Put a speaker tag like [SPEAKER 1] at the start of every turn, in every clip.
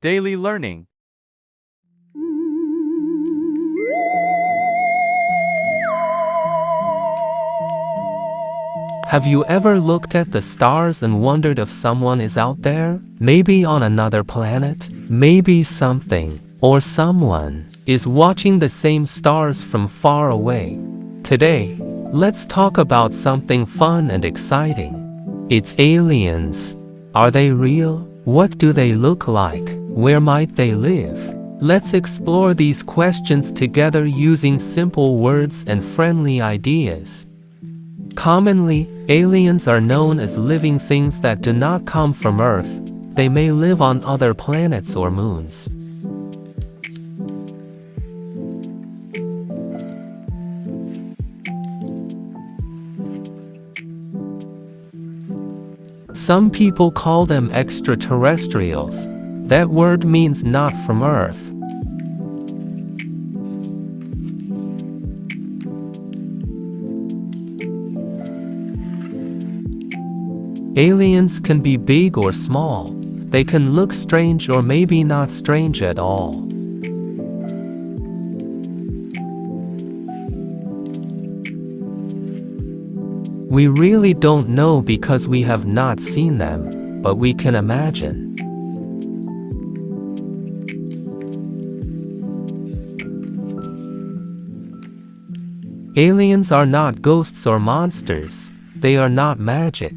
[SPEAKER 1] Daily learning.
[SPEAKER 2] Have you ever looked at the stars and wondered if someone is out there? Maybe on another planet? Maybe something or someone is watching the same stars from far away. Today, let's talk about something fun and exciting. It's aliens. Are they real? What do they look like? Where might they live? Let's explore these questions together using simple words and friendly ideas. Commonly, aliens are known as living things that do not come from Earth. They may live on other planets or moons. Some people call them extraterrestrials. That word means not from Earth. Aliens can be big or small. They can look strange or maybe not strange at all. We really don't know because we have not seen them, but we can imagine. Aliens are not ghosts or monsters. They are not magic.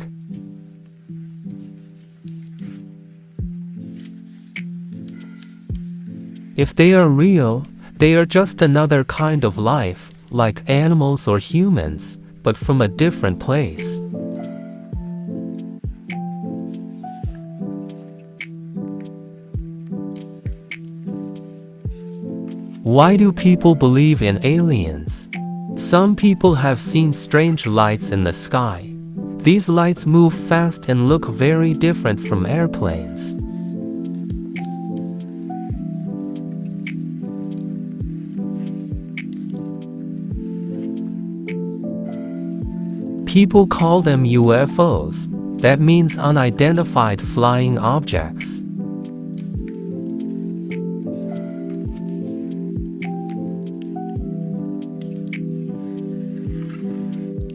[SPEAKER 2] If they are real, they are just another kind of life, like animals or humans, but from a different place. Why do people believe in aliens? Some people have seen strange lights in the sky. These lights move fast and look very different from airplanes. People call them UFOs. That means unidentified flying objects.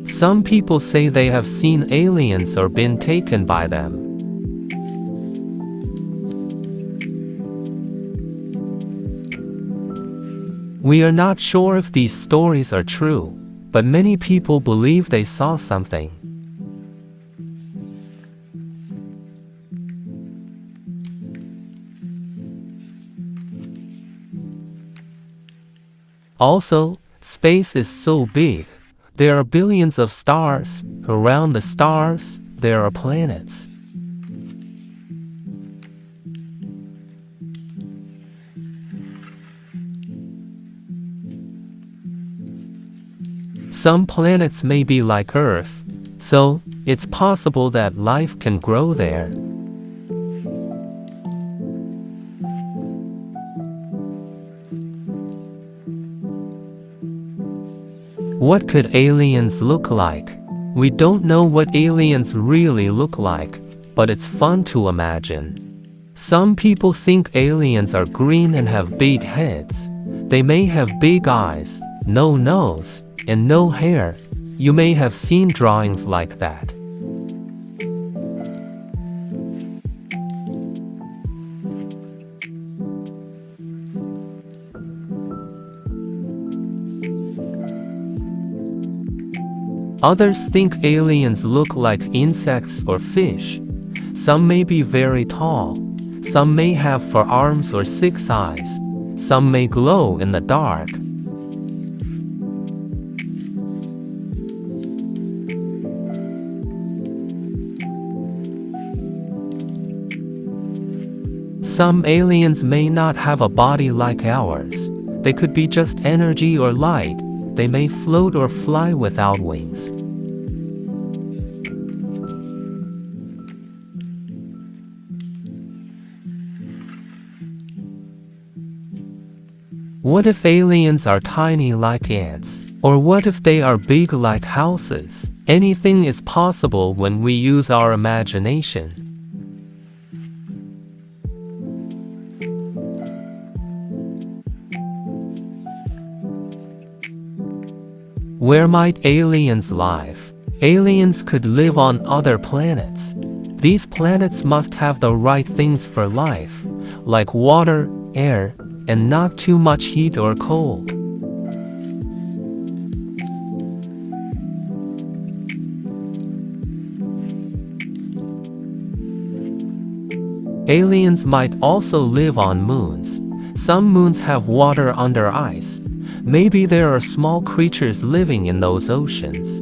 [SPEAKER 2] Some people say they have seen aliens or been taken by them. We are not sure if these stories are true, but many people believe they saw something. Also, space is so big. There are billions of stars. Around the stars, there are planets. Some planets may be like Earth, so it's possible that life can grow there. What could aliens look like? We don't know what aliens really look like, but it's fun to imagine. Some people think aliens are green and have big heads. They may have big eyes, no nose, and no hair. You may have seen drawings like that. Others think aliens look like insects or fish. Some may be very tall. Some may have 4 arms or 6 eyes. Some may glow in the dark. Some aliens may not have a body like ours. They could be just energy or light. They may float or fly without wings. What if aliens are tiny like ants? Or what if they are big like houses? Anything is possible when we use our imagination. Where might aliens live? Aliens could live on other planets. These planets must have the right things for life, like water, air, and not too much heat or cold. Aliens might also live on moons. Some moons have water under ice. Maybe there are small creatures living in those oceans.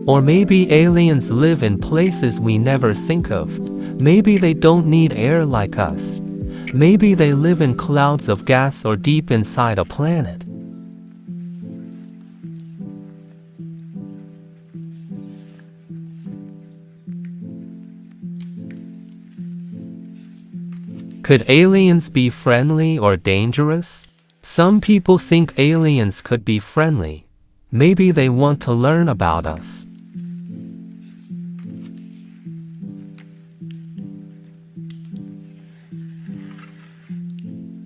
[SPEAKER 2] Or maybe aliens live in places we never think of. Maybe they don't need air like us. Maybe they live in clouds of gas or deep inside a planet. Could aliens be friendly or dangerous? Some people think aliens could be friendly. Maybe they want to learn about us.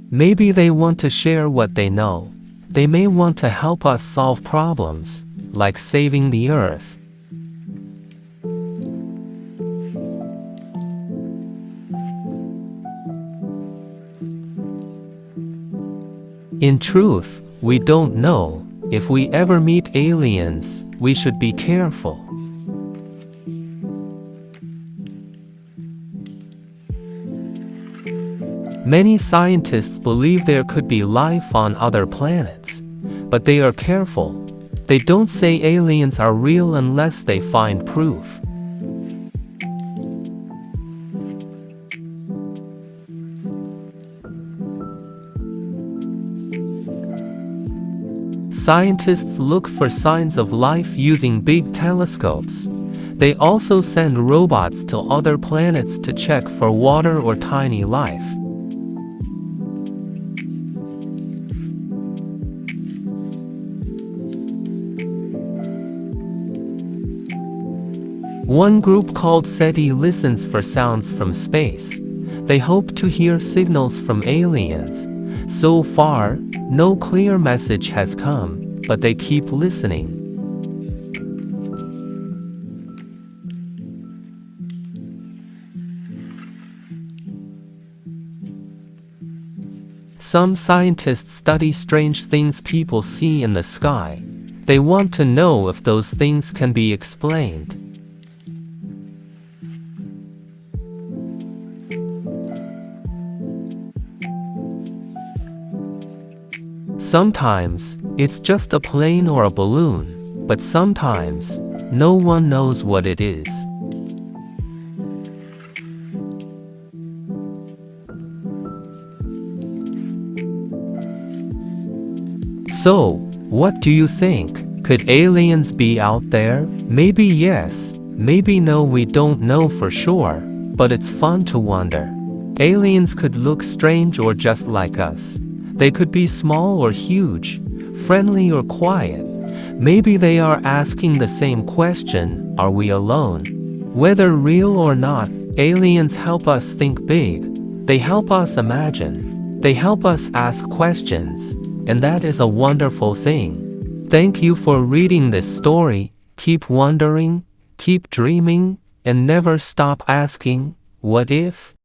[SPEAKER 2] Maybe they want to share what they know. They may want to help us solve problems, like saving the Earth. In truth, we don't know. If we ever meet aliens, we should be careful. Many scientists believe there could be life on other planets, but they are careful. They don't say aliens are real unless they find proof. Scientists look for signs of life using big telescopes. They also send robots to other planets to check for water or tiny life. One group called SETI listens for sounds from space. They hope to hear signals from aliens. So far, no clear message has come, but they keep listening. Some scientists study strange things people see in the sky. They want to know if those things can be explained. Sometimes, it's just a plane or a balloon, but sometimes, no one knows what it is. So, what do you think? Could aliens be out there? Maybe yes, maybe no, we don't know for sure, but it's fun to wonder. Aliens could look strange or just like us. They could be small or huge, friendly or quiet. Maybe they are asking the same question, are we alone? Whether real or not, aliens help us think big. They help us imagine. They help us ask questions. And that is a wonderful thing. Thank you for reading this story. Keep wondering, keep dreaming, and never stop asking, what if?